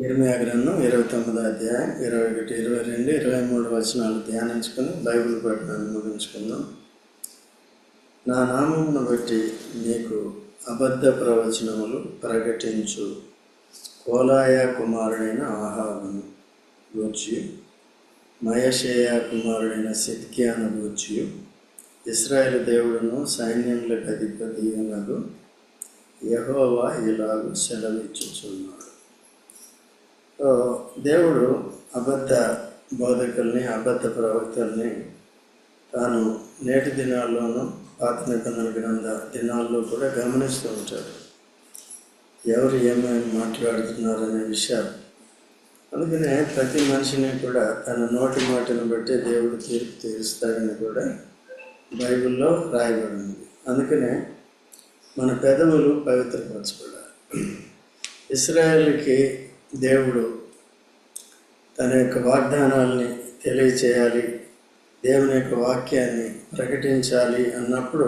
ఇర్మీయా గ్రంథం 29వ అధ్యాయం 21, 22, 23 వచనాలు ధ్యానించుకుని బైబిల్ పఠనాన్ని ముగించుకుందాం. నా నామమును బట్టి నీకు అబద్ధ ప్రవచనములు ప్రకటించు కోలాయ కుమారుడైన ఆహాబును గూర్చి, మయషేయ కుమారుడైన సిద్కియాను గూర్చి, ఇశ్రాయేలు దేవుడును సైన్యములకు అధిపతియునగు యెహోవా ఇలాగు సెలవిచ్చుచున్నాడు. దేవుడు అబద్ధ బోధకుల్ని, అబద్ధ ప్రవక్తల్ని తాను నేటి దినాల్లోనూ పాత నిబంధన గ్రంథ దినాల్లో కూడా గమనిస్తూ ఉంటాడు. ఎవరు ఏమేమి మాట్లాడుతున్నారు అనే విషయాలు. అందుకనే ప్రతి మనిషిని కూడా తన నోటి మాటను బట్టి దేవుడు తీర్పు తీరుస్తాడని కూడా బైబిల్లో రాయబడింది. అందుకనే మన పెదవులు పవిత్రపరచబడాలి. ఇశ్రాయేలుకి దేవుడు తన యొక్క వాగ్దానాల్ని తెలియచేయాలి, దేవుని యొక్క వాక్యాన్ని ప్రకటించాలి అన్నప్పుడు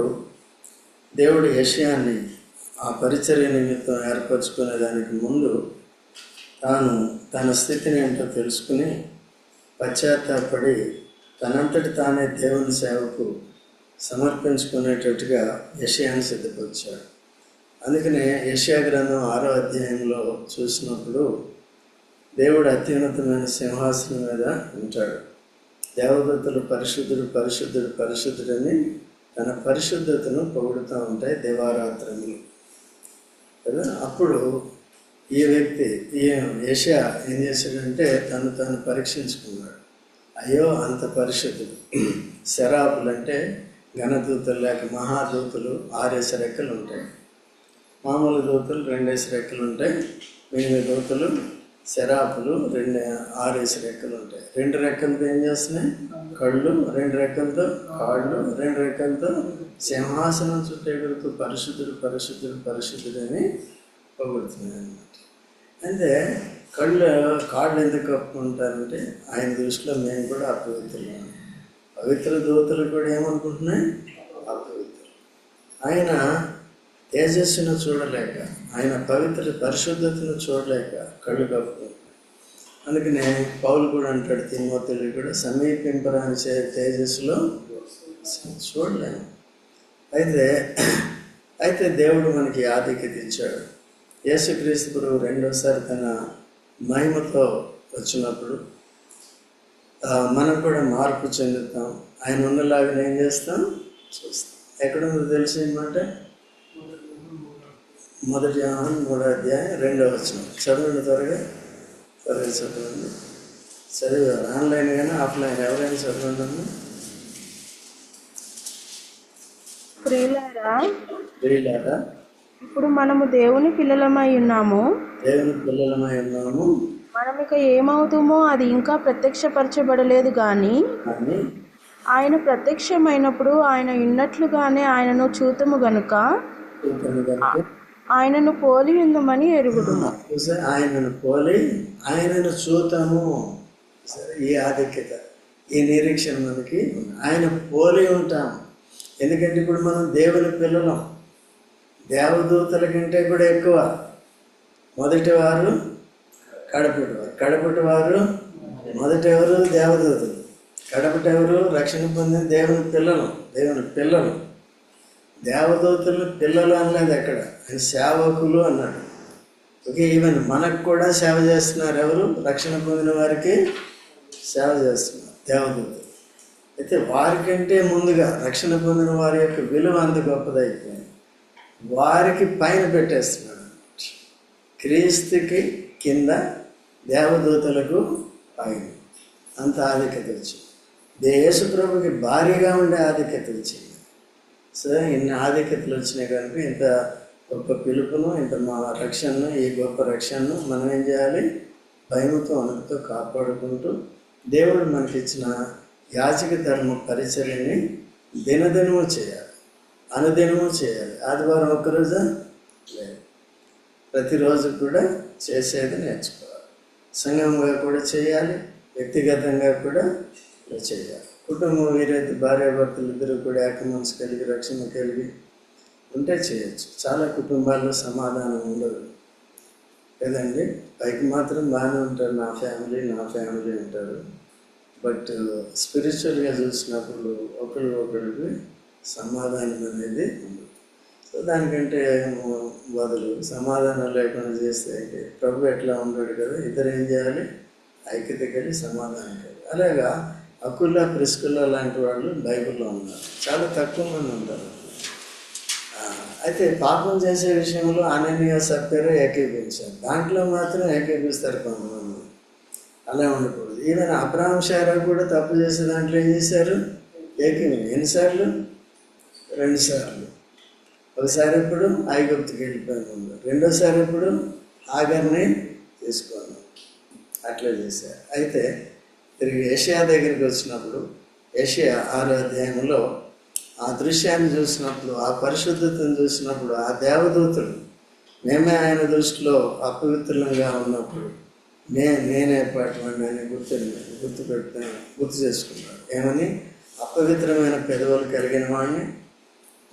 దేవుడు యెషయాని ఆ పరిచర్య నిమిత్తం ఏర్పరచుకునే దానికి ముందు తాను తన స్థితిని ఏంటో తెలుసుకుని పశ్చాత్తాపడి తనంతటి తానే దేవుని సేవకు సమర్పించుకునేటట్టుగా యెషయాని సిద్ధపరిచాడు. అందుకనే యెషయా గ్రంథం 6వ అధ్యాయంలో చూసినప్పుడు దేవుడు అత్యున్నతమైన సింహాసనం మీద ఉంటాడు. దేవదూతలు పరిశుద్ధుడు పరిశుద్ధుడు పరిశుద్ధుడని తన పరిశుద్ధతను పొగుడుతూ ఉంటాయి దివారాత్రములు కదా. అప్పుడు ఈ వ్యక్తి యెషయా ఏం చేశాడంటే తను పరీక్షించుకున్నాడు. అయ్యో అంత పరిశుద్ధుడు. శరాపులు అంటే ఘనదూతలు లేక మహాదూతలు 6 రెక్కలు ఉంటాయి. మామూలు దూతలు 2 రెక్కలు ఉంటాయి. మిగిలిన దూతలు శరాపులు 6 రెక్కలు ఉంటాయి. 2 రెక్కలతో ఏం చేస్తున్నాయి? కళ్ళు. 2 రెక్కలతో కాళ్ళు. 2 రెక్కలతో సింహాసనం చుట్టూ ఎగురుతూ పరిశుద్ధుడు పరిశుద్ధుడు పరిశుద్ధుడు అని పొగుడుతున్నాయి అన్నమాట. అంటే కాళ్ళు ఎందుకు కప్పుకుంటారంటే ఆయన దృష్టిలో మేము కూడా అపవిత్రులు. పవిత్ర దూతలు కూడా ఏమనుకుంటున్నాయి? అపవిత్రులు. ఆయన తేజస్సును చూడలేక, ఆయన పవిత్ర పరిశుద్ధతను చూడలేక కళ్ళు కప్పుకుంటాడు. అందుకనే పౌలు కూడా అంటాడు తిమోతిలో కూడా, సమీపింపరాని తేజస్సులో చూడలేము. అయితే దేవుడు మనకి ఆధిక్యత ఇచ్చాడు. యేసుక్రీస్తు ప్రభువు రెండోసారి తన మహిమతో వచ్చినప్పుడు మనం కూడా మార్పు చెందుతాం. ఆయన ఉన్నలాగా ఏం చేస్తాం? చూస్తాం. ఎక్కడుందో తెలిసి ఏమంట? 1 యోహాను 3వ అధ్యాయం 2వ వచనం చదవండి. త్వరగా చదవండి. చదివారు ఆన్లైన్ కానీ ఆఫ్లైన్ ఎవరైనా చదవండి. ప్రియులారా, ఇప్పుడు మనము దేవుని పిల్లలమై ఉన్నాము. మనం ఇక ఏమవుతామో అది ఇంకా ప్రత్యక్షపరచబడలేదు కానీ ఆయన ప్రత్యక్షమైనప్పుడు ఆయన ఉన్నట్లుగానే ఆయనను చూతుము గనుక ఆయనను పోలి ఉందమని ఎరుగుదుము. ఆయనను చూతాము. ఈ ఆధిక్యత, ఈ నిరీక్షణ మనకి ఆయన పోలి ఉంటాం. ఎందుకంటే ఇప్పుడు మనం దేవుని పిల్లలం. దేవదూతల కంటే కూడా ఎక్కువ. మొదటి వారు కడపటి వారు మొదటి ఎవరు? దేవదూతలు. కడపటి ఎవరు? రక్షణ పొందిన దేవుని పిల్లలు. దేవదూతలు పిల్లలు అనలేదు అక్కడ, ఆయన సేవకులు అన్నాడు. ఓకే, ఈవెన్ మనకు కూడా సేవ చేస్తున్నారు. ఎవరు? రక్షణ పొందిన వారికి సేవ చేస్తున్నారు దేవదూతలు. అయితే వారికంటే ముందుగా రక్షణ పొందిన వారి యొక్క విలువ అంత గొప్పదైపోయింది. వారికి పైన పెట్టేస్తున్నాడు. క్రీస్తుకి కింద, దేవదూతలకు పైన. అంత ఆధిక్యత వచ్చింది. యేసు ప్రభుకి భారీగా ఉండే ఆధిక్యత వచ్చింది. సో ఇన్ని ఆధిక్యతలు వచ్చినాయి కనుక ఇంత గొప్ప పిలుపును, ఇంత మా రక్షణను, ఈ గొప్ప రక్షణను మనం ఏం చేయాలి? భయముతో వణుకుతో కాపాడుకుంటూ దేవుడు మనకిచ్చిన యాజక ధర్మ పరిచర్యని దినదినము చేయాలి, అనుదినము చేయాలి. ఆదివారం ఒక్కరోజా? లేదు, ప్రతిరోజు కూడా చేసేది నేర్చుకోవాలి. సంఘంగా కూడా చేయాలి, వ్యక్తిగతంగా కూడా చేయాలి. కుటుంబం వీరైతే భార్యాభర్తలు ఇద్దరు కూడా ఏక మనసు కలిగి రక్షణ కలిగి ఉంటే చేయొచ్చు. చాలా కుటుంబాల్లో సమాధానం ఉండదు. కదండి. పైకి మాత్రం బాగానే ఉంటారు, నా ఫ్యామిలీ అంటారు. బట్ స్పిరిచువల్గా చూసినప్పుడు ఒకరికి సమాధానం అనేది ఉంది. సో దానికంటే బదులు సమాధానం లేకుండా చేస్తే ప్రభు ఎట్లా ఉంటాడు కదా, ఇద్దరు ఏం చేయాలి, ఐక్యత కలిగి సమాధానం కలిగి. అలాగా అకుల్లా ప్రిస్కుల్లా లాంటి వాళ్ళు బైబిల్లో ఉన్నారు, చాలా తక్కువ మంది ఉంటారు. అయితే పాపం చేసే విషయంలో అననీయ సప్ఫీరా ఏకీభవించారు, దాంట్లో మాత్రం ఏకీభవిస్తారు కొంతమంది. అలా ఉండకూడదు. ఈవెన్ అబ్రహాం శారా కూడా తప్పు చేసే దాంట్లో ఏం చేశారు, ఏకీభవించారు. ఎన్నిసార్లు? 2 సార్లు. ఒకసారి ఎప్పుడు ఐగుప్తుకి వెళ్ళిపోయింది, రెండోసారి ఎప్పుడు హాగర్ని తీసుకున్నాం, అట్లా చేశారు. అయితే తిరిగి యెషయా దగ్గరికి వచ్చినప్పుడు యెషయా 6వ అధ్యాయంలో ఆ దృశ్యాన్ని చూసినప్పుడు, ఆ పరిశుద్ధతను చూసినప్పుడు, ఆ దేవదూతుడు మేమే ఆయన దృష్టిలో అపవిత్రులంగా ఉన్నప్పుడు నేనే పాటవాడిని అని గుర్తు చేసుకున్నాడు. ఏమని? అపవిత్రమైన పెదవులు కలిగిన వాడిని,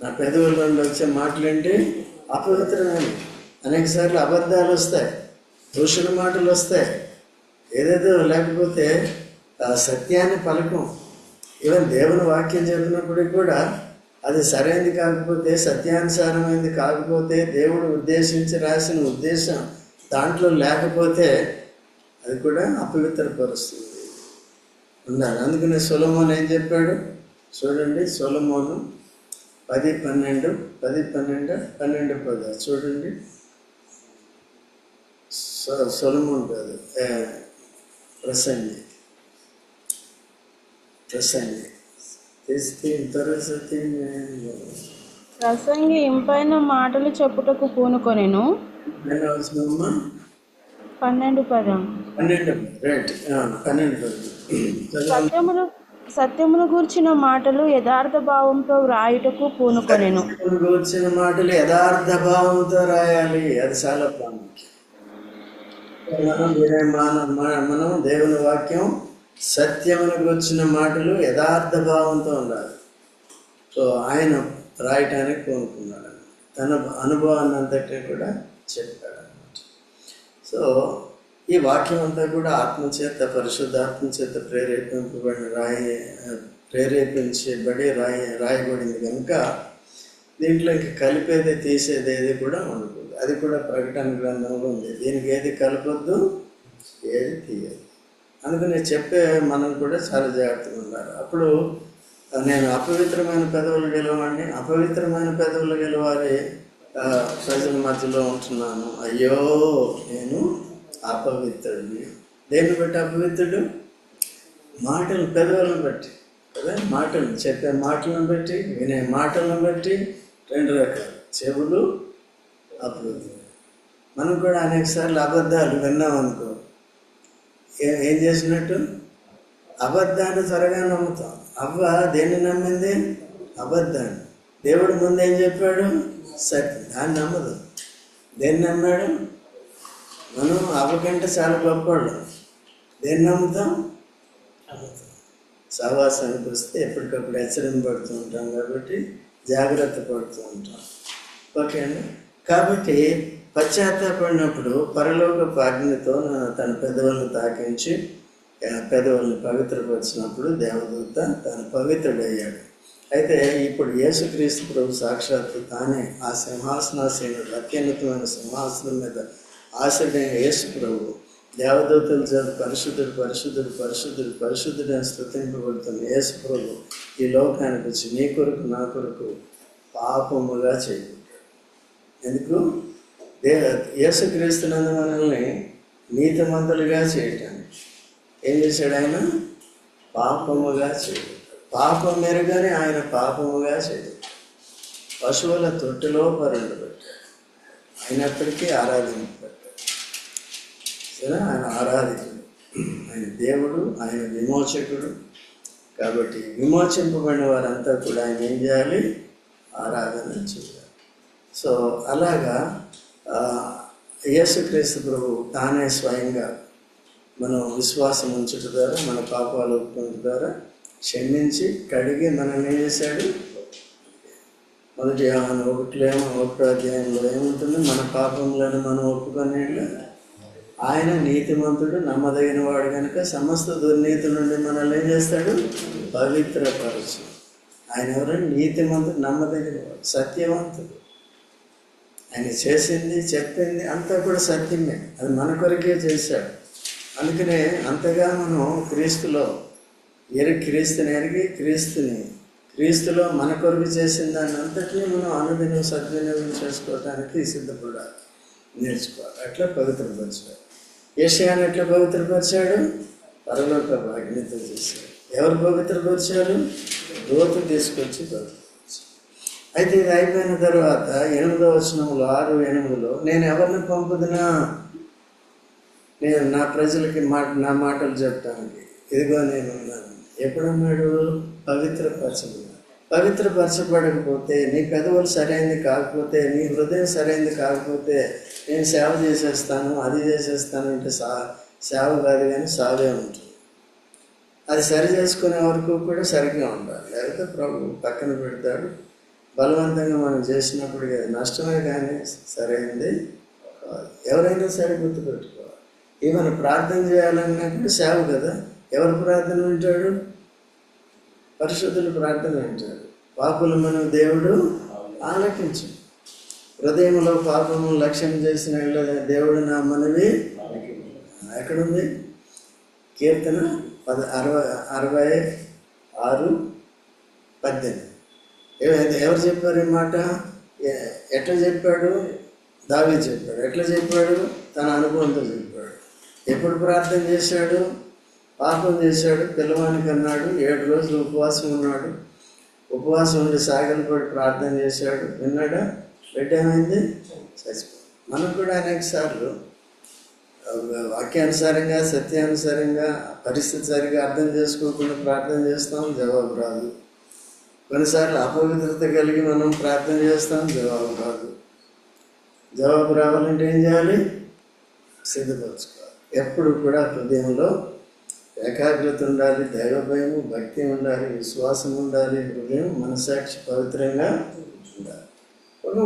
నా పెదవుల నుండి వచ్చే మాటలేంటి? అపవిత్రమైన. అనేకసార్లు అబద్ధాలు వస్తాయి, దూషణ మాటలు వస్తాయి, ఏదేదో, లేకపోతే సత్యాన్ని పలకం. ఈవెన్ దేవుని వాక్యం చెప్పినప్పటికి కూడా అది సరైనది కాకపోతే, సత్యానుసారమైనది కాకపోతే, దేవుడు ఉద్దేశించి రాసిన ఉద్దేశం దాంట్లో లేకపోతే అది కూడా అపవిత్రపరుస్తుంది ఉండాలి. అందుకనే సొలొమోను ఏం చెప్పాడు చూడండి, సొలొమోను 10:12 చూడండి. సొలొమోను కాదు, ప్రసంగి ప్రసంగి ఇంపైన మాటలు చెప్పుటకు పూనుకొనెను. 12 సత్యమును గూర్చిన మాటలు యథార్థ భావంతో వ్రాయుటకు పూనుకొనెను. గూర్చిన మాటలు యథార్థ భావంతో రాయాలి, అది చాలా ప్రాముఖ్యం. మనం దేవుని వాక్యం సత్యమును గూర్చిన మాటలు యథార్థ భావంతో ఉండాలి. సో ఆయన రాయటానికి కోరుకున్నాడు, తన అనుభవాన్ని అంతటి కూడా చెప్పాడు అన్నమాట. సో ఈ వాక్యం అంతా కూడా ఆత్మచేత, పరిశుద్ధాత్మచేత ప్రేరేపించబడి రాయబడింది కనుక దీంట్లో ఇంక కలిపేది తీసేది ఏది కూడా ఉండకూడదు. అది కూడా ప్రకటన గ్రంథంలో ఉంది, దీనికి ఏది కలపొద్దు, ఏది తీయదు. అందుకని చెప్పే మనం కూడా చాలా జాగ్రత్తగా ఉండాలి. అప్పుడు నేను అపవిత్రమైన పెదవులు గెలవండి, అపవిత్రమైన పెదవులు గెలవాలి, ప్రజల మధ్యలో ఉంటున్నాను, అయ్యో నేను అపవిత్రుడిని. దేన్ని బట్టి అపవిత్రుడు? మాటలు, పెదవులను బట్టి కదా, మాటలు చెప్పే మాటలను బట్టి, వినే మాటలను బట్టి 2 రకాలు. చెవులు అపవిత్రుడు. మనం కూడా అనేక సార్లు అబద్ధాలు విన్నామనుకో, ఏం చేసినట్టు? అబద్ధాన్ని త్వరగా నమ్ముతాం. అవ్వ దేన్ని నమ్మింది? అబద్ధాన్ని. దేవుడు ముందు ఏం చెప్పాడు? సత్యం. దాన్ని నమ్మదు. దేన్ని నమ్మాడు? మనం అవ్వ కంటే చాలా గొప్పవాళ్ళం. దేన్ని నమ్ముతాం? సహవాసానికి వస్తే ఎప్పటికప్పుడు హెచ్చరింపబడుతూ ఉంటాం కాబట్టి జాగ్రత్త పడుతూ ఉంటాం. ఓకే అండి. కాబట్టి పశ్చాత్తాపడినప్పుడు పరలోకపు అగ్నితో తన పెదవులను తాకించి పెదవులను పవిత్రపరిచినప్పుడు దేవదూత తను పవిత్రుడయ్యాడు. అయితే ఇప్పుడు యేసుక్రీస్తు ప్రభు సాక్షాత్తు తానే ఆ సింహాసనాసీనుడు, అత్యున్నతమైన సింహాసనం మీద ఆశడైన యేసు ప్రభు దేవదూతల చేత పరిశుద్ధుడు పరిశుద్ధుడు పరిశుద్ధుడు పరిశుద్ధుడు అని స్తుతింపబడుతున్న యేసు ప్రభు ఈ లోకానికి వచ్చి నీ కొరకు నా కొరకు పాపముగా చేయబడ్డాడు. ఎందుకు? యేసుక్రీస్తునందు మనల్ని నీతిమంతులుగా చేయటానికి ఏం చేశాడు? ఆయన పాపముగా చేయబడ్డాడు. పాపం మెరుగని ఆయన పాపముగా చేయబడ్డాడు. పశువుల తొట్టిలో పరుండబెట్టాడు, అయినప్పటికీ ఆరాధింపబడ్డాడు. సరే, ఆయన ఆరాధికుడు, ఆయన దేవుడు, ఆయన విమోచకుడు. కాబట్టి విమోచింపబడిన వారంతా కూడా ఆయన ఏం చేయాలి? ఆరాధన చేయాలి. సో అలాగా యేసుక్రీస్తు ప్రభు తానే స్వయంగా మనం విశ్వాసం ఉంచుట ద్వారా, మన పాపాలు ఒప్పుకోవడం ద్వారా క్షమించి కడిగి మనల్ని ఏం చేశాడు? 1 యోహాను 1 అధ్యాయంలో ఏముంటుంది? మన పాపములను మనం ఒప్పుకొని ఆయన నీతిమంతుడు, నమ్మదగిన వాడు కనుక సమస్త దుర్నీతి నుండి మనల్ని ఏం చేస్తాడు? పవిత్రపరచు. ఆయన ఎవరంటే నీతిమంతుడు, నమ్మదగిన వాడు, సత్యవంతుడు. ఆయన చేసింది చెప్పింది అంతా కూడా సత్యమే. అది మన కొరకే చేశాడు. అందుకనే అంతగా మనం క్రీస్తుని ఎరిగి క్రీస్తులో మన కొరకు చేసిన దాన్ని అంతటినీ మనం అనుదినం సద్వినియోగం చేసుకోవటానికి సిద్ధపడాలి, నేర్చుకోవాలి. అట్లా పవిత్రపరిచాడు. యేషయాను ఎట్లా పవిత్రపరిచాడు? పరలోక అగ్నితో చేశాడు. ఎవరు పవిత్రపరిచారు? దూత తీసుకొచ్చి పవిత్రపరిచాడు. అయితే ఇది అయిపోయిన తర్వాత 8వ వచనంలో 6:8 నేను ఎవరిని పంపుదునా? నేను నా ప్రజలకి నా మాటలు చెప్పడానికి ఇదిగో నేను ఉన్నాను. ఎప్పుడన్నాడు? పవిత్రపరచబడకపోతే, నీ పెదవులు సరైనది కాకపోతే, నీ హృదయం సరైనది కాకపోతే నేను సేవ చేసేస్తాను, అది చేసేస్తాను అంటే సేవ కాదు, కానీ సావే ఉంటుంది. అది సరి చేసుకునే వరకు కూడా సరిగ్గా ఉండాలి. లేకపోతే ప్రభు పక్కన పెడతాడు. బలవంతంగా మనం చేసినప్పుడు నష్టమే కానీ సరైనది కాదు. ఎవరైనా సరే గుర్తుపెట్టుకోవాలి. ఏమైనా ప్రార్థన చేయాలన్నప్పుడు సేవ కదా. ఎవరు ప్రార్థన వింటాడు? పరిశుద్ధులు ప్రార్థన వింటాడు. పాపులు మనం దేవుడు ఆలకించు. హృదయంలో పాపము లక్ష్యం చేసిన దేవుడు నా మనవి ఎక్కడుంది? కీర్తన 66:18. ఎవరు చెప్పారు ఈ మాట? ఎట్లా చెప్పాడు? దావీదు చెప్పాడు. ఎట్లా చెప్పాడు? తన అనుభవంతో చెప్పాడు. ఎప్పుడు ప్రార్థన చేశాడు? పాపం చేశాడు, పిల్లవానికి అన్నాడు, 7 రోజులు ఉపవాసం ఉన్నాడు. ఉపవాసం ఉండి సాగలిపడి ప్రార్థన చేశాడు. విన్నాడా? బిడ్డ ఏమైంది? చచ్చిపోయింది. మనం కూడా అనేక సార్లు వాక్యానుసారంగా, సత్యానుసారంగా, పరిస్థితి సరిగా అర్థం చేసుకోకుండా ప్రార్థన చేస్తాం, జవాబు రాదు. కొన్నిసార్లు అపవిత్రత కలిగి మనం ప్రార్థన చేస్తాం, జవాబు రాదు. జవాబు రావాలంటే ఏం చేయాలి? సిద్ధపరచుకోవాలి. ఎప్పుడు కూడా హృదయంలో ఏకాగ్రత ఉండాలి, దైవ భయము, భక్తి ఉండాలి, విశ్వాసం ఉండాలి, హృదయం మనసాక్షి పవిత్రంగా ఉండాలి.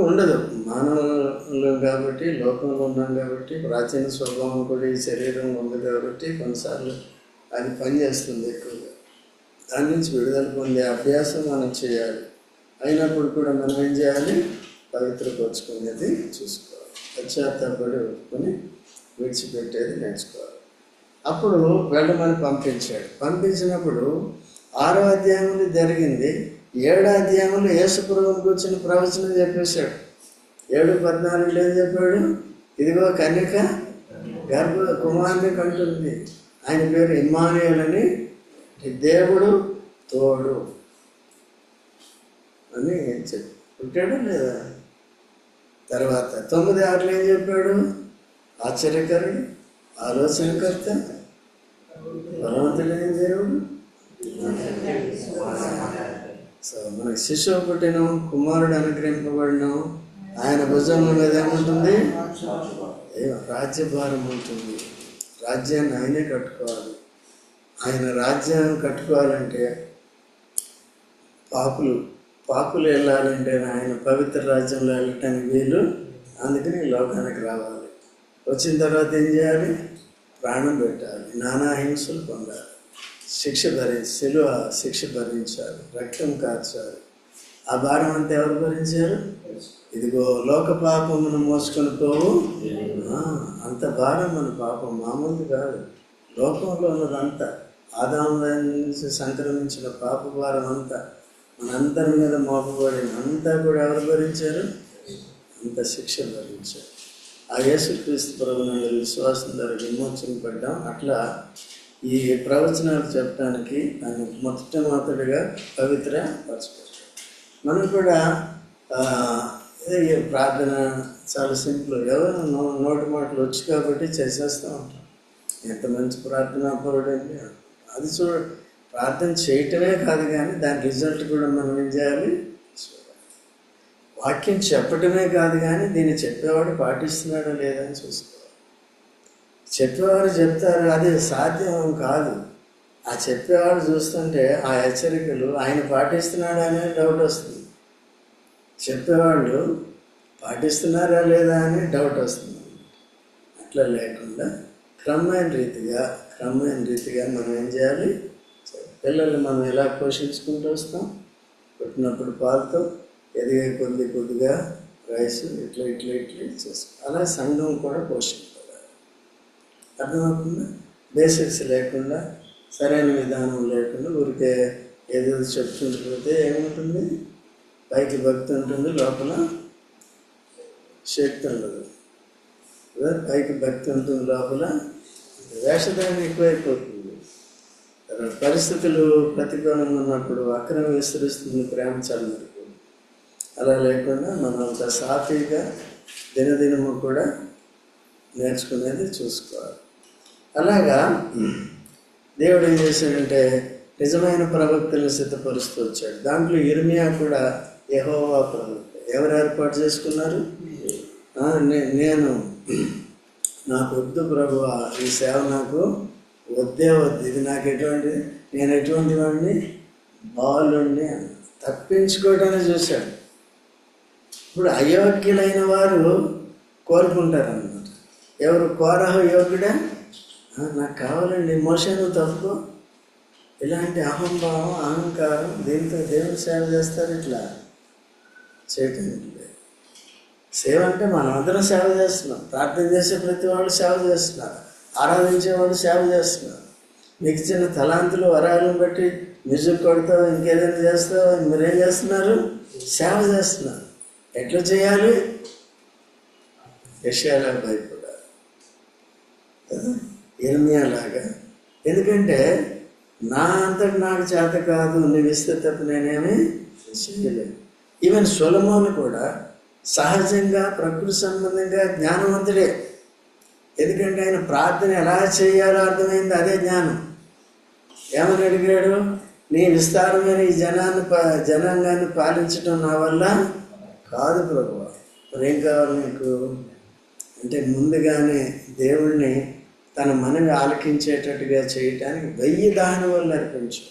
ఉండదు, మానవులు కాబట్టి, లోకంలో ఉన్నాం కాబట్టి, ప్రాచీన స్వభావం కూడా ఈ శరీరం ఉంది కాబట్టి కొన్నిసార్లు అది పనిచేస్తుంది ఎక్కువగా. దాని నుంచి విడుదల పొందే అభ్యాసం మనం చేయాలి. అయినప్పుడు కూడా మనం ఏం చేయాలి? పవిత్రపరుచుకునేది చూసుకోవాలి. పశ్చాత్తాపడి ఒప్పుకొని విడిచిపెట్టేది నేర్చుకోవాలి. అప్పుడు వెళ్ళమని పంపించాడు. పంపించినప్పుడు 6వ అధ్యాయంలో జరిగింది. 7వ అధ్యాయంలో యేసుప్రభువుని కూర్చొని ప్రవచనం చెప్పేశాడు. 7:14 ఏం చెప్పాడు? ఇదిగో కన్యక కుమారుని కంటుంది, ఆయన పేరు ఇమ్మానుయేల్ అని, దేవుడు తోడు అని చెప్పి పుట్టాడు లేదా? తర్వాత 9:6 ఏం చెప్పాడు? ఆశ్చర్యకరుడు, ఆలోచనకర్త, బలవంతుడైన దేవుడు. సో మనకి శిశువు పుట్టినాం, కుమారుడు అనుగ్రహింపబడినాం. ఆయన భుజముల మీద ఏముంటుంది? రాజ్యభారం ఉంటుంది. రాజ్యాన్ని ఆయనే కట్టుకోవాలి. ఆయన రాజ్యాన్ని కట్టుకోవాలంటే పాపులు వెళ్ళాలంటే ఆయన పవిత్ర రాజ్యంలో వెళ్ళటానికి వీలు. అందుకని లోకానికి రావాలి. వచ్చిన తర్వాత ఏం చేయాలి? ప్రాణం పెట్టాలి, నానా హింసలు పొందాలి, శిక్ష భరించాలి, రక్తం కార్చాలి. ఆ భారం అంతా ఎవరు భరించారు? ఇదిగో లోక పాపమును మోసుకొని పోవు. అంత భారం మన పాపం మామూలు కాదు. లోకంలో ఉన్నదంతా, ఆదాము నుంచి సంక్రమించిన పాప భారం అంతా మనందరి మీద మోపబడిన అంతా కూడా ఎవరు భరించారు? అంత శిక్ష భరించారు. ఆ యేసుక్రీస్తు ప్రభువునందు విశ్వాసం ద్వారా విమోచనపడ్డాం. అట్లా ఈ ప్రవచనాలు చెప్పడానికి ఆయన మొట్టమొదటిగా పవిత్ర పరచుకోవాలి. మనం కూడా ప్రార్థన చాలా సింపుల్. ఎవరు నోటి మాటలు వచ్చు కాబట్టి చేసేస్తూ ఉంటాం. ఎంత మంచి ప్రార్థన పరుడండి. అది ప్రార్థన చేయటమే కాదు, కానీ దాని రిజల్ట్ కూడా మనం ఏం చేయాలి? వాక్యం చెప్పటమే కాదు, కానీ దీన్ని చెప్పేవాడు పాటిస్తున్నాడా లేదని చూసుకోవాలి. చెప్పేవారు చెప్తారు, అది సాధ్యం కాదు. ఆ చెప్పేవాడు చూస్తుంటే ఆ హెచ్చరికలు ఆయన పాటిస్తున్నాడా అనే డౌట్ వస్తుంది. చెప్పేవాళ్ళు పాటిస్తున్నారా లేదా అని డౌట్ వస్తుంది. అట్లా లేకుండా క్రమమైన రీతిగా మనం ఏం చేయాలి? పిల్లల్ని మనం ఎలా పోషించుకుంటూ వస్తాం? పుట్టినప్పుడు పాలతో, ఎదిగే కొద్దిగా రైస్, ఇట్లా చేస్తాం. అలా సంఘం కూడా పోషింపడాలి. అర్థమవుతుందా? బేసిక్స్ లేకుండా, సరైన విధానం లేకుండా ఊరికే ఏదో చెప్తుంటే ఏముంటుంది? పైకి భక్తి ఉంటుంది, లోపల శక్తి ఉండదు. పైకి భక్తి ఉంటుంది, లోపల వేషధారణ ఎక్కువైపోతుంది. పరిస్థితులు ప్రతికూలంగా ఉన్నప్పుడు అక్రమం విస్తరిస్తుంది, ప్రేమ చల్లదు. అలా లేకుండా మనం అంత సాఫీగా దినదినము కూడా నేర్చుకునేది చూసుకోవాలి. అలాగా దేవుడు ఏం చేశాడంటే నిజమైన ప్రవక్తలను సిద్ధపరుస్తూ వచ్చాడు. దాంట్లో ఇర్మియా కూడా యెహోవా ప్రవక్త. ఎవరు ఏర్పాటు చేసుకున్నారు? నేను నాకు వద్దు ప్రభువా, ఈ సేవ నాకు వద్దు, ఇది నాకు ఎటువంటిది, నేను ఎటువంటి వాడిని, బాలుడిని అని తప్పించుకోవడానికి చూశాడు. ఇప్పుడు అయోగ్యులైన వారు కోరుకుంటారన్నమాట. ఎవరు? కోరహ యోగ్యుడా, నాకు కావాలండి, మోషే నువ్వు తప్పుకో. ఇలాంటి అహంభావం, అహంకారం, దీంతో దేవుని సేవ చేస్తారు. ఇట్లా చేయటం లేదు. సేవ అంటే మనం అందరం సేవ చేస్తున్నాం. ప్రార్థన చేసే ప్రతి వాళ్ళు సేవ చేస్తున్నారు, ఆరాధించే వాళ్ళు సేవ చేస్తున్నారు. మీకు ఇచ్చిన తలాంతులు, వరాలను బట్టి మ్యూజిక్ కొడతావు, ఇంకేదైనా చేస్తావు, మీరేం చేస్తున్నారు? సేవ చేస్తున్నారు. ఎట్లా చేయాలి? యెషయాలాగా భయపడాలి, ఇర్మియాలాగా. ఎందుకంటే నా అంతటి నాకు చేత కాదు, నువ్వు ఇస్తే తప్ప నేనేమి చేయలేను. ఈవెన్ సొలొమోను కూడా సహజంగా ప్రకృతి సంబంధంగా జ్ఞానవంతుడే. ఎందుకంటే ఆయన ప్రార్థన ఎలా చేయాలో అర్థమైంది, అదే జ్ఞానం. ఏమని అడిగాడు? నీ విస్తారమైన ఈ జనాంగాన్ని పాలించడం నా వల్ల కాదు ప్రభువా. మరేం కావాలి నీకు అంటే ముందుగానే దేవుణ్ణి తన మనవి ఆలకించేటట్టుగా చేయటానికి 1000 దహనబలులు అర్పించు.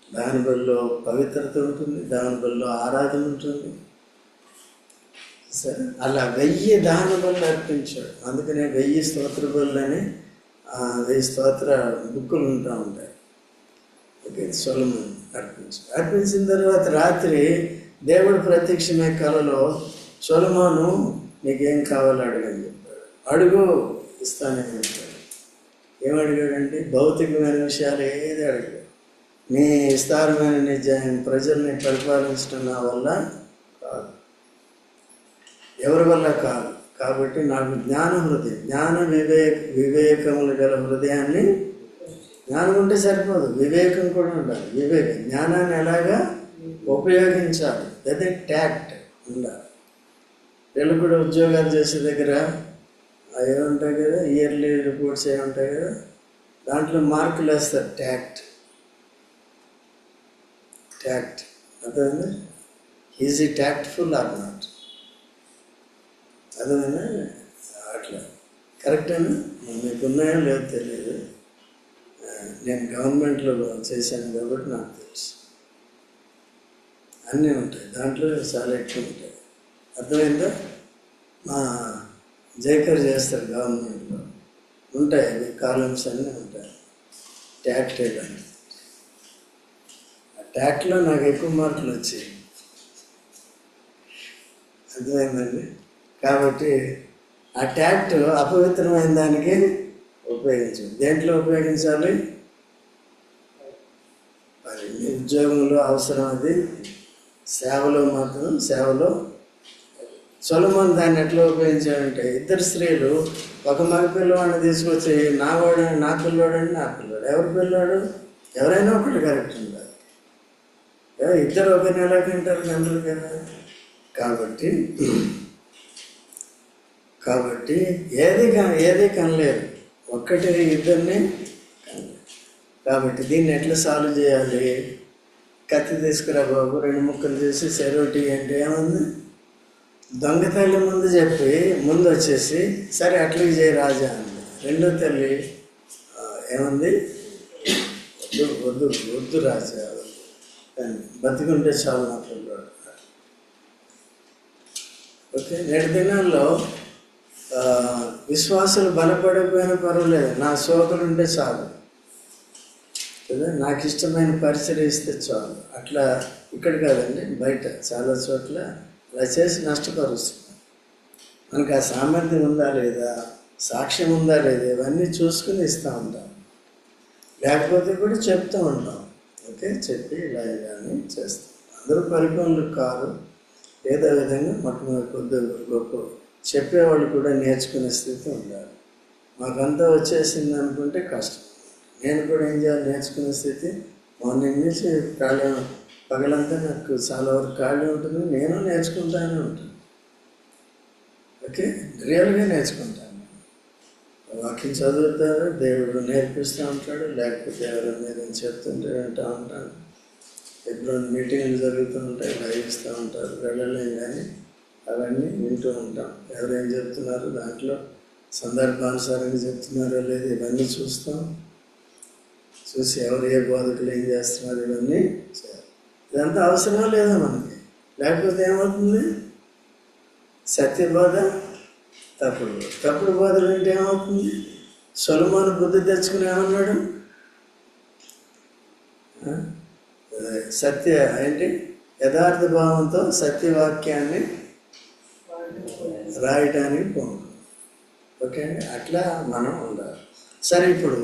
దహనబలిలో పవిత్రత ఉంటుంది, దహనబలిలో ఆరాధన ఉంటుంది. సరే, అలా 1000 దహనబలులు అర్పించాడు. అందుకనే 1000 స్తోత్ర బలులు అని 1000 స్తోత్ర బుక్కులు ఉంటాయి. ఓకే, సొలొమోను అర్పించిన తర్వాత రాత్రి దేవుడు ప్రత్యక్షమే కలలో, సొలొమోను నీకేం కావాలో అడగని చెప్పాడు. అడుగు, ఇస్తానని చెప్పాడు. ఏమడిగాడంటే భౌతికమైన విషయాలు ఏది అడిగాడు. నీ విస్తారమైన ప్రజల్ని పరిపాలించడం నా వల్ల కాదు, ఎవరి వల్ల కాదు. కాబట్టి నాకు జ్ఞాన వివేకములు గల హృదయాన్ని, జ్ఞానం ఉంటే సరిపోదు, వివేకం కూడా ఉండాలి. జ్ఞానాన్ని ఎలాగా ఉపయోగించాలి, అదే ట్యాక్ట్ ఉండాలి. వీళ్ళు కూడా ఉద్యోగాలు చేసే దగ్గర ఏముంటాయి కదా, ఇయర్లీ రిపోర్ట్స్ ఏముంటాయి కదా, దాంట్లో మార్కులు వేస్తారు. ట్యాక్ట్ అర్థమైందా? ఈజ్ ఈ ట్యాక్ట్ఫుల్ ఆర్ నాట్? అర్థమైందా? అట్లా కరెక్ట్ అయినా మీకు ఉన్నాయో లేదో తెలియదు. నేను గవర్నమెంట్లో చేశాను కాబట్టి నాకు తెలుసు. అన్నీ ఉంటాయి దాంట్లో, చాలా ఎక్కువ ఉంటాయి. అర్థమైందా? మా జైకర్ చేస్తారు గవర్నమెంట్లో, ఉంటాయి కాలమ్స్ అన్నీ ఉంటాయి. ట్యాక్ట్ అని, ఆ ట్యాక్ట్లో నాకు ఎక్కువ మార్కులు వచ్చాయి. అర్థమైందండి? కాబట్టి ఆ ట్యాక్ట్ అపవిత్రమైన దానికి ఉపయోగించాలి. దేంట్లో ఉపయోగించాలి? మరి ఉద్యోగంలో అవసరం, అది సేవలో మాత్రం. సేవలో సొలొమోను దాన్ని ఎట్లా ఉపయోగించాడంటే, 2 స్త్రీలు ఒక మగ పిల్లవాడిని తీసుకొచ్చి నా పిల్లవాడండి, నా పిల్లవాడు. ఎవరి పిల్లవాడు? ఎవరైనా ఒకటి కరెక్ట్ ఉండాలి. 2 ఒక నెల కంటారు గంటలు కదా. కాబట్టి ఏది కనలేరు, ఒక్కటి 2ని కనలేరు. కాబట్టి దీన్ని ఎట్లా సాల్వ్ చేయాలి? కత్తి తీసుకురా బాబు, 2 ముక్కలు చేసి సెరోటి అంటే ఏముంది? దొంగ తల్లి ముందు చెప్పి ముందు వచ్చేసి సరే అట్లకి చేయి రాజా అంది. రెండో తల్లి ఏముంది? వద్దు రాజా, బతికుంటే చాలు నా పిల్లవాడు. ఓకే, 2 దినాల్లో విశ్వాసాలు బలపడకపోయినా పర్వాలేదు, నా సోదరులు ఉంటే చాలు కదా, నాకు ఇష్టమైన పరిచయం ఇస్తే చాలు. అట్లా ఇక్కడ కాదండి, బయట చాలా చోట్ల అలా చేసి నష్టపరుస్తుంది. మనకు ఆ సామర్థ్యం ఉందా లేదా, సాక్ష్యం ఉందా లేదా, ఇవన్నీ చూసుకుని ఇస్తూ ఉంటాం. లేకపోతే కూడా చెప్తూ ఉంటాం, ఓకే చెప్పి ఇలా ఇలా అని చేస్తాం. అందరూ పరిపూర్ణులు కాదు, ఏదో విధంగా మొట్టమొదటి కొద్ది గొప్ప చెప్పేవాళ్ళు కూడా నేర్చుకునే స్థితి ఉండాలి. మాకంతా వచ్చేసింది అనుకుంటే కష్టం. నేను కూడా ఏం చేయాలి, నేర్చుకునే స్థితి. మార్నింగ్ నుంచి ఖాళీ, పగలంతా నాకు చాలా వరకు ఖాళీ ఉంటుంది, నేను నేర్చుకుంటానే ఉంటాను. ఓకే, రియల్గా నేర్చుకుంటాను. వాక్యం చదువుతారు, దేవుడు నేర్పిస్తూ ఉంటాడు, లేకపోతే ఎవరి మీద చెప్తుంటే వింటూ ఉంటాను. ఎప్పుడు మీటింగ్లు జరుగుతూ ఉంటాయి, లైవ్ ఇస్తూ ఉంటారు, వెళ్ళలేం కానీ అవన్నీ వింటూ ఉంటాం. ఎవరేం చెప్తున్నారు, దాంట్లో సందర్భానుసారంగా చెప్తున్నారో లేదు ఇవన్నీ చూస్తాం. చూసి ఎవరు ఏ బోధకులు ఏం చేస్తున్నారు ఇవన్నీ చేయాలి. ఇదంతా అవసరమా లేదా మనకి? లేకపోతే ఏమవుతుంది, సత్యబోధ తప్పుడు బోధలు అంటే ఏమవుతుంది? సొలొమోను బుద్ధి తెచ్చుకుని ఏమన్నాడు, సత్య ఏంటి యథార్థ భావంతో సత్యవాక్యాన్ని రాయటానికి పోను. ఓకే అండి, అట్లా మనం ఉండాలి. సరే, ఇప్పుడు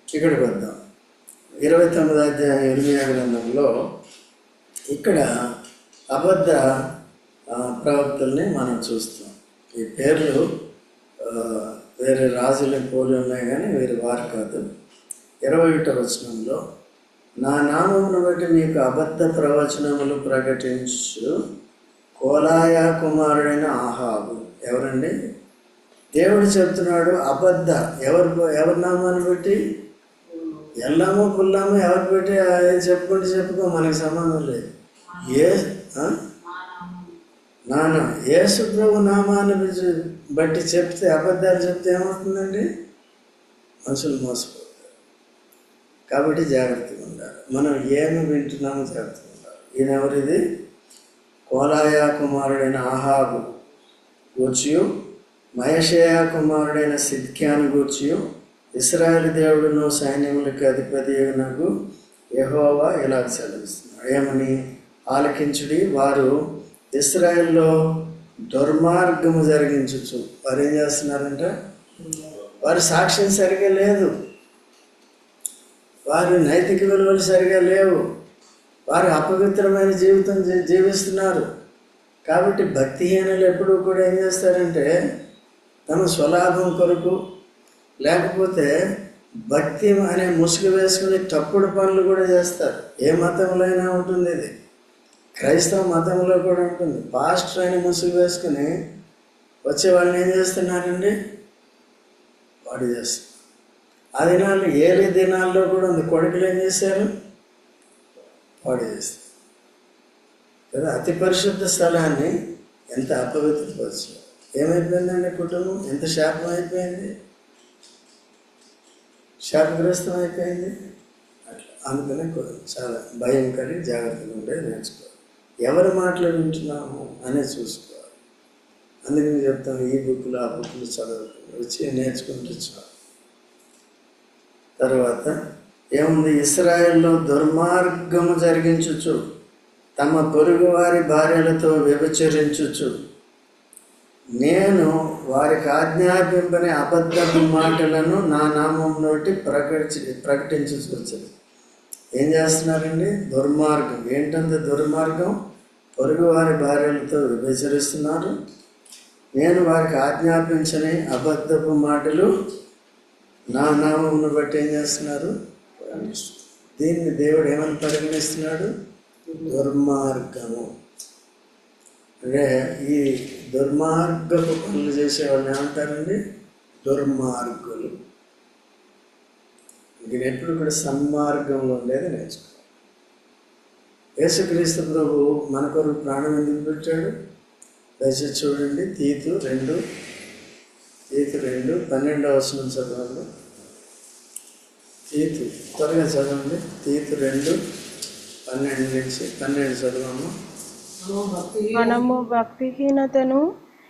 ఇక్కడికి వద్దాం. 29వ అధ్యాయం ఇర్మీయా గ్రంథంలో ఇక్కడ అబద్ధ ప్రవక్తల్ని మనం చూస్తాం. ఈ పేర్లు వేరే రాజుల పోలి ఉన్నాయి కానీ వీరు వారు కాదు. 21వ వచనంలో, నా నామమును బట్టి మీకు అబద్ధ ప్రవచనములు ప్రకటించు కోలాయ కుమారుడైన ఆహాబు. ఎవరండి? దేవుడు చెప్తున్నాడు అబద్ధ. ఎవరి నామాన్ని బట్టి? ఎల్లమో పుల్లమో ఎవరు పెట్టి చెప్పుకో, మనకి సంబంధం లేదు. యేసు ప్రభు నామాన్ని బట్టి చెప్తే, అబద్ధాలు చెప్తే ఏమవుతుందండి? మనుషులు మోసపోతారు. కాబట్టి జాగ్రత్తగా ఉండాలి. మనం ఏమి వింటున్నామో జాగ్రత్తగా ఉండాలి. ఈయన ఎవరిది? కోలాయ కుమారుడైన ఆహాబు గూర్చియు, మయషేయ కుమారుడైన సిద్కియాను గూర్చియు, ఇశ్రాయేలు దేవుడును సైన్యములకు అధిపతి నాకు యెహోవా ఇలా సెలవిస్తున్నాడు. ఏమని? ఆలకించుడి, వారు ఇశ్రాయేల్లో దుర్మార్గము జరిగించచ్చు. వారు ఏం చేస్తున్నారంటే, వారి సాక్ష్యం సరిగా లేదు, వారి నైతిక విలువలు సరిగా లేవు, వారు అపవిత్రమైన జీవితం జీవిస్తున్నారు. కాబట్టి భక్తిహీనులు ఎప్పుడూ కూడా ఏం చేస్తారంటే, తమ స్వలాభం కొరకు లేకపోతే భక్తి అనే ముసుగు వేసుకుని తప్పుడు పనులు కూడా చేస్తారు. ఏ మతంలో అయినా ఉంటుంది ఇది, క్రైస్తవ మతంలో కూడా ఉంటుంది. పాస్టర్ అని ముసుగు వేసుకుని వచ్చే వాళ్ళని ఏం చేస్తున్నారండి, వాడు చేస్తారు. ఆ దినాల్లో ఏలి దినాల్లో కూడా ఉంది. కొడుకులు ఏం చేశారు, వాడు చేస్తారు కదా. అతి పరిశుద్ధ స్థలాన్ని ఎంత అపవిత్రపరిచారు. ఏమైపోయిందండి కుటుంబం? ఎంత శాపం అయిపోయింది, శాపగ్రస్తం అయిపోయింది. అట్లా అందుకనే చాలా భయం కలిగి జాగ్రత్తగా ఉండే నేర్చుకోవాలి. ఎవరి మాటలు వింటున్నాము అనేది చూసుకోవాలి. అందుకని చెప్తాను, ఈ బుక్లు ఆ బుక్లు చదవకుండా వచ్చి నేర్చుకుంటూ చాలు. తర్వాత ఏముంది? ఇశ్రాయేల్లో దుర్మార్గము జరిగించుచు, తమ పొరుగు వారి భార్యలతో వ్యభిచరించుచు, నేను వారికి ఆజ్ఞాపింపని అబద్ధపు మాటలను నా నామం నోటి ప్రకటించుకొచ్చింది. ఏం చేస్తున్నారండి? దుర్మార్గం. ఏంటంటే దుర్మార్గం? పొరుగు వారి భార్యలతో వ్యభిచరిస్తున్నారు. నేను వారికి ఆజ్ఞాపించని అబద్ధపు మాటలు నా నామమును బట్టి ఏం చేస్తున్నారు? దీన్ని దేవుడు ఏమని పరిగణిస్తున్నాడు? దుర్మార్గము. అంటే ఈ దుర్మార్గపు పనులు చేసేవాళ్ళని ఏమంటారండి? దుర్మార్గులు. నేను ఎప్పుడు కూడా సన్మార్గంలో ఉండేది నేర్చుకోవాలి. యేసుక్రీస్తు ప్రభు మన కొరకు ప్రాణం ఎందుకు పెట్టాడు? దయచేసి చూడండి, తీతు 2:12 వచనం చదవండి. తీతు త్వరగా చదవండి. తీతు 2:12 నుంచి 12 చదవము. మనము భక్తిహీనతను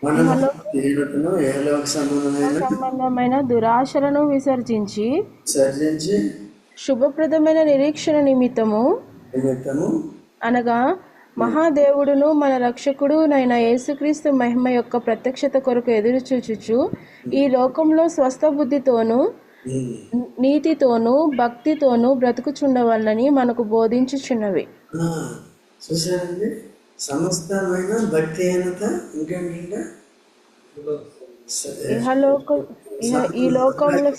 మనము తీరుతను ఏలోక సంబంధమైన దురాశలను విసర్జించి విసర్జించి శుభప్రదమైన నిరీక్షణ నిమిత్తము అనగా మహాదేవుడును మన రక్షకుడు నైన యేసుక్రీస్తు మహిమ యొక్క ప్రత్యక్షత కొరకు ఎదురు చూచుచు ఈ లోకంలో స్వస్థ బుద్ధితోనూ నీతితోనూ భక్తితోనూ బ్రతుకుచుండవలనని మనకు బోధించుచున్నవి. చూసారండి, సమస్తమైన భక్తిహీనత ఇంకేంటంటే ఈ లోకంలో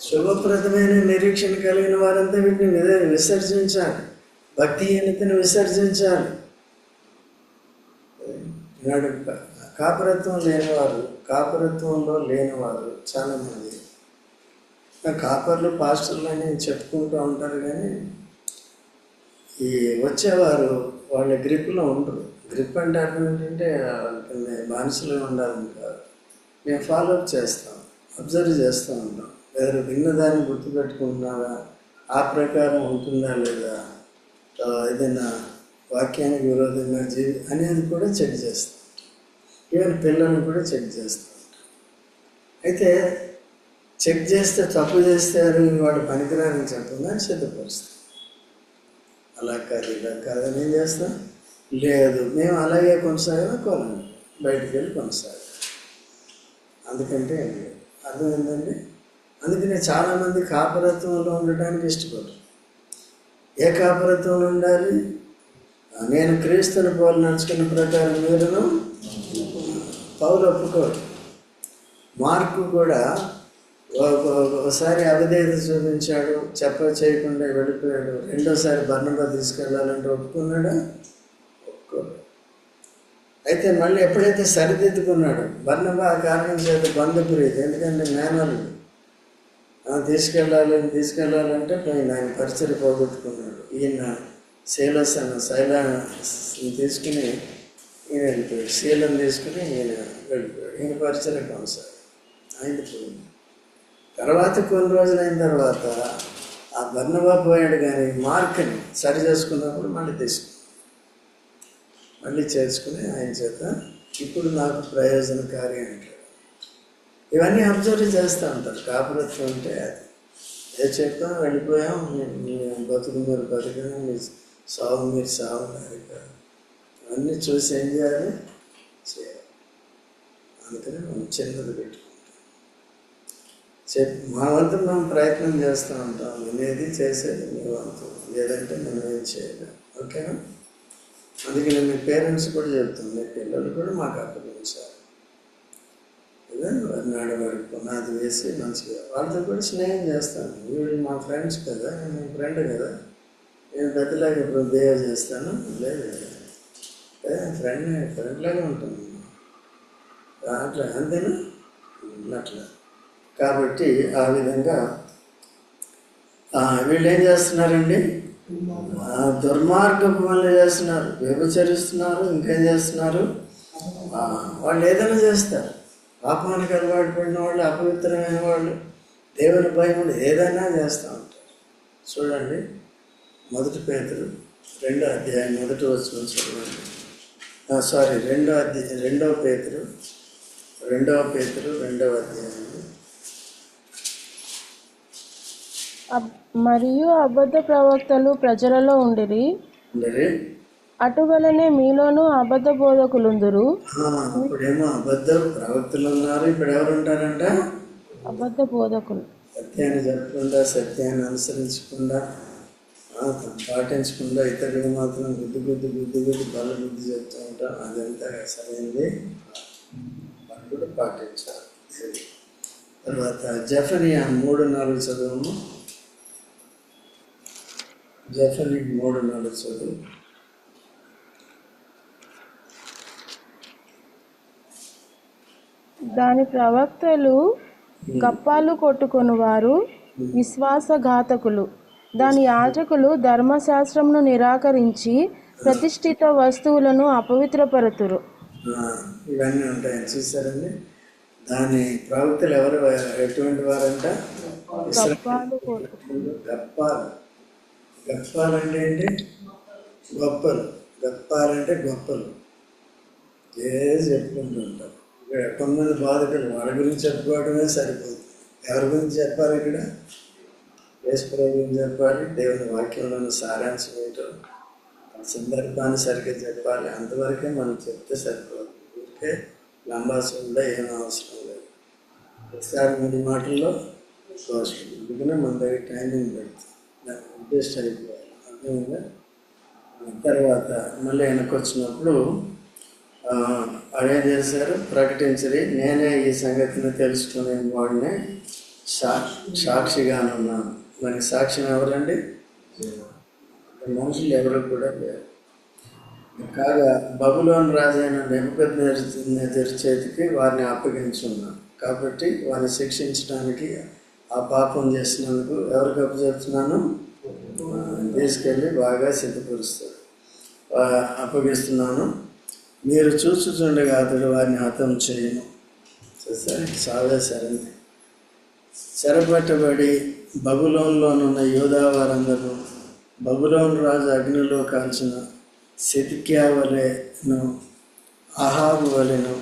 శుభప్రదమైన నిరీక్షణ కలిగిన వారంతా వీటిని విసర్జించాలి, భక్తిహీనతను విసర్జించాలి. నాడు కాపురత్వంలో లేనివారు చాలామంది కాపర్లు పాస్టర్లు అని చెప్పుకుంటూ ఉంటారు, కానీ ఈ వచ్చేవారు వాళ్ళ గ్రిప్లో ఉండరు. గ్రిప్ అంటే అర్థం ఏంటంటే బానిసలుగా ఉండాలని కాదు. మేము ఫాలోఅప్ చేస్తాం, అబ్జర్వ్ చేస్తూ ఉంటాం. ఎవరు విన్నదాన్ని గుర్తుపెట్టుకుంటున్నారా, ఆ ప్రకారం ఉంటుందా లేదా, ఏదైనా వాక్యానికి విరోధంగా అనేది కూడా చెక్ చేస్తాం. ఈవెన్ పిల్లల్ని కూడా చెక్ చేస్తూ ఉంటాం. అయితే చెక్ చేస్తే తప్పు చేస్తే వాడు పనికిరాని చెప్పకుండా సిద్ధపరుస్తాం. అలా కాదు ఇలా కాదని ఏం చేస్తాం, లేదు మేము అలాగే కొనసాగినా కొనండి, బయటికి వెళ్ళి కొనసాగాలి. అందుకంటే అర్థం ఏంటండి, అందుకనే చాలామంది కాపరత్వంలో ఉండటానికి ఇష్టపడరు. ఏ కాపరత్వంలో ఉండాలి? నేను క్రీస్తుని పోలు నడుచుకున్న ప్రకారం మీరును. పౌలు ఒప్పుకోడు. మార్కు కూడా ఒకసారి అవిధేయత చూపించాడు, చేయకుండా వెళ్ళిపోయాడు. రెండోసారి బర్నబా తీసుకెళ్ళాలంటే ఒప్పుకున్నాడా? ఒప్పుకోడు. అయితే మళ్ళీ ఎప్పుడైతే సరిదిద్దుకున్నాడు, బర్నబా ఆ కారణం చేత బంధుప్రీతి, ఎందుకంటే మేనల్లుడు తీసుకెళ్ళాలంటే ఆయన పరిచయం పోగొట్టుకున్నాడు. ఈయన శైలాన్ని తీసుకుని ఈయన వెళ్ళిపోయాడు, శీలను తీసుకుని ఈయన వెళ్ళిపోయాడు. ఈయన పరిచయం కొనసాగి ఆయన పోయింది. తర్వాత కొన్ని రోజులు అయిన తర్వాత ఆ బర్నబా పోయాడు, కానీ మార్కుని సరి చేసుకున్నప్పుడు మళ్ళీ చేసుకుని ఆయన చేత ఇప్పుడు నాకు ప్రయోజనకారి అంటాడు. ఇవన్నీ అబ్జర్వ్ చేస్తూ ఉంటారు. కాపురత్వం అంటే అది ఏ చెప్తాం, వెళ్ళిపోయాం, బతుకు మీరు బతుకుని, మీ సాగు మీరు సాగున్నారు కాదు. అవన్నీ చూసి ఏం చేయాలి? అందుకని మనం చిన్నది పెట్టుకుంటాం. మా వంతు మనం ప్రయత్నం చేస్తూ ఉంటాం. వినేది చేసేది మీ వంతు, లేదంటే మనం ఏం చేయలేం. ఓకేనా? అందుకని మీ పేరెంట్స్ కూడా చెప్తాం, మీ పిల్లలు కూడా మాకు అప్పగించాలి. నాడవాడికి పునాది వేసి మంచిగా వాళ్ళతో కూడా స్నేహం చేస్తాను. వీళ్ళు మా ఫ్రెండ్స్ కదా, నేను మీ ఫ్రెండ్ కదా, నేను ప్రతిలాగా ఇప్పుడు బిహేవ్ చేస్తాను. లేదు, ఫ్రెండ్లాగా ఉంటుంది అట్లా, అంతేనా? అట్లా కాబట్టి ఆ విధంగా వీళ్ళు ఏం చేస్తున్నారండి? దుర్మార్గపు పనులు చేస్తున్నారు, వ్యభిచరిస్తున్నారు, ఇంకేం చేస్తున్నారు? వాళ్ళు ఏదైనా చేస్తారు. పాపానికి అలవాటు పడిన వాళ్ళు, అపవిత్రమైన వాళ్ళు, దేవుని భయం ఏదైనా చేస్తూ ఉంటారు. చూడండి, 1 పేతురు 2వ అధ్యాయం 1వ వచనం చూడండి. 2వ పేతురు 2వ అధ్యాయం. మరియు అబద్ధ ప్రవక్తలు ప్రజలలో ఉండిరి, అటువలనే మీలోనూ అబద్ధ బోధకులుందురు. ఇప్పుడేమో అబద్ధ ప్రవక్తలు ఉన్నారు, ఇప్పుడు ఎవరు ఉంటారంట? అబద్ధ బోధకులు. సత్యాన్ని చెప్పకుండా, సత్యాన్ని అనుసరించకుండా, పాటించకుండా, ఇతరులకు మాత్రం గుద్దు బల బుద్ధి చెప్తూ ఉంటాం. అదంతా సరైనది, వాళ్ళు కూడా పాటించాలి. తర్వాత జెఫనియా 3:4 చదువు. జెఫనియా 3:4 చదువు. దాని ప్రవక్తలు గప్పాలు కొట్టుకొని వారు విశ్వాసఘాతకులు. దాని యాజకులు ధర్మశాస్త్రమును నిరాకరించి ప్రతిష్ఠిత వస్తువులను అపవిత్రపరతురు. ఇవన్నీ ఉంటాయని చూసారండి. దాని ప్రవక్తలు ఎవరు, ఎటువంటి వారంట? గప్పాలంటే ఏంటి? గొప్పలు. గప్పాలంటే గొప్పలు. చెప్పుకుంటూ ఉంటారు. ఇక్కడ కొంతమంది బాధకులు వాళ్ళ గురించి చెప్పుకోవడమే సరిపోతుంది. ఎవరి గురించి చెప్పాలి? ఇక్కడ యేసుప్రభు గురించి చెప్పాలి. దేవుని వాక్యంలో ఉన్న సారాంశం ఏంటో సందర్భాన్ని సరిగ్గా చెప్పాలి. అంతవరకే మనం చెప్తే సరిపోదు. ఊరికే లంబాసంలో ఏం అవసరం లేదు. ఒకసారి 3 మాటల్లో దోషం. అందుకనే మన దగ్గర టైమింగ్ పెడుతుంది. దాన్ని అడ్జస్ట్ అయిపోవాలి. అర్థమైందా? తర్వాత మళ్ళీ వెనక్కి వచ్చినప్పుడు అదే చేశారు, ప్రకటించరి, నేనే ఈ సంగతిని తెలుసుకునే వాడిని సాక్షిగానున్నాను. మరి సాక్ష్యం ఎవరండి? మనుషులు ఎవరు కూడా లేరు. కాగా బబులోను రాజైన నెబుకద్నెజరు చేతికి వారిని అప్పగించున్నాను. కాబట్టి వారిని శిక్షించడానికి, ఆ పాపం చేసినందుకు ఎవరికి అప్పచెప్తున్నాను? తీసుకెళ్ళి బాగా సిద్ధపరుస్తారు, అప్పగిస్తున్నాను. మీరు చూస్తుండగా అతడు వారిని హతం చేయను. సరే, సావేశారండి. చెరపట్టబడి బబులోనులోనున్న యూదా వారందరూ బబులోను రాజు అగ్నిలో కాల్చిన సిద్కియా వలెను, అహాబు వలెను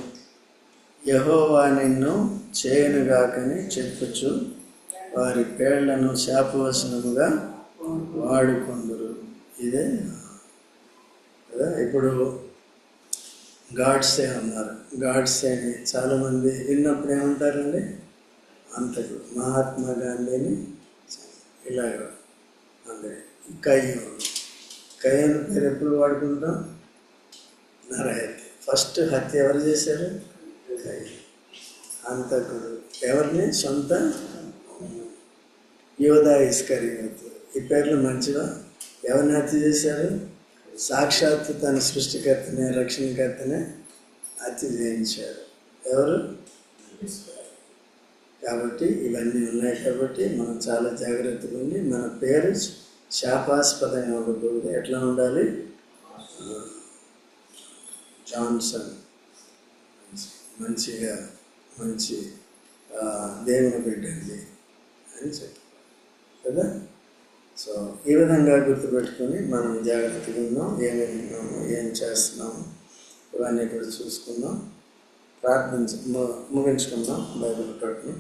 యెహోవా నిన్ను చేయనుగాకని చెప్పుచు వారి పేర్లను శాపవచనముగా వాడుకొందురు. ఇదే కదా ఇప్పుడు గాడ్సే అన్నారు. గాడ్సే అని చాలామంది విన్నప్పుడు ఏమంటారండి? అంతకు మహాత్మా గాంధీని ఇలాగ అందరి కయ్యను పేరు ఎప్పుడు వాడుకుంటాం? నరహత్య. ఫస్ట్ హత్య ఎవరు చేశారు? కయ్యను. అంతకుడు ఎవరిని? సొంత యోధా ఇస్కరియోతు. ఈ పేర్లు మంచివా? ఎవరిని హత్య చేశారు? సాక్షాత్తు తన సృష్టికర్తనే, రక్షణకర్తనే హత్య చేయించాడు. ఎవరు? కాబట్టి ఇవన్నీ ఉన్నాయి. కాబట్టి మనం చాలా జాగ్రత్తగా ఉండి మన పేరు శాపాస్పదంగా ఉండకూడదు. ఎట్లా ఉండాలి? జాన్సన్, మంచిగా మంచి దేవుని బిడ్డండి అని చెప్పారు కదా. సో ఈ విధంగా గుర్తుపెట్టుకొని మనం జాగ్రత్తగా ఉన్నాం. ఏమేమి ఉన్నాము, ఏం చేస్తున్నాము, ఇవన్నీ కూడా చూసుకుందాం. ముగించుకుందాం బైబిల్ ప్రకటన.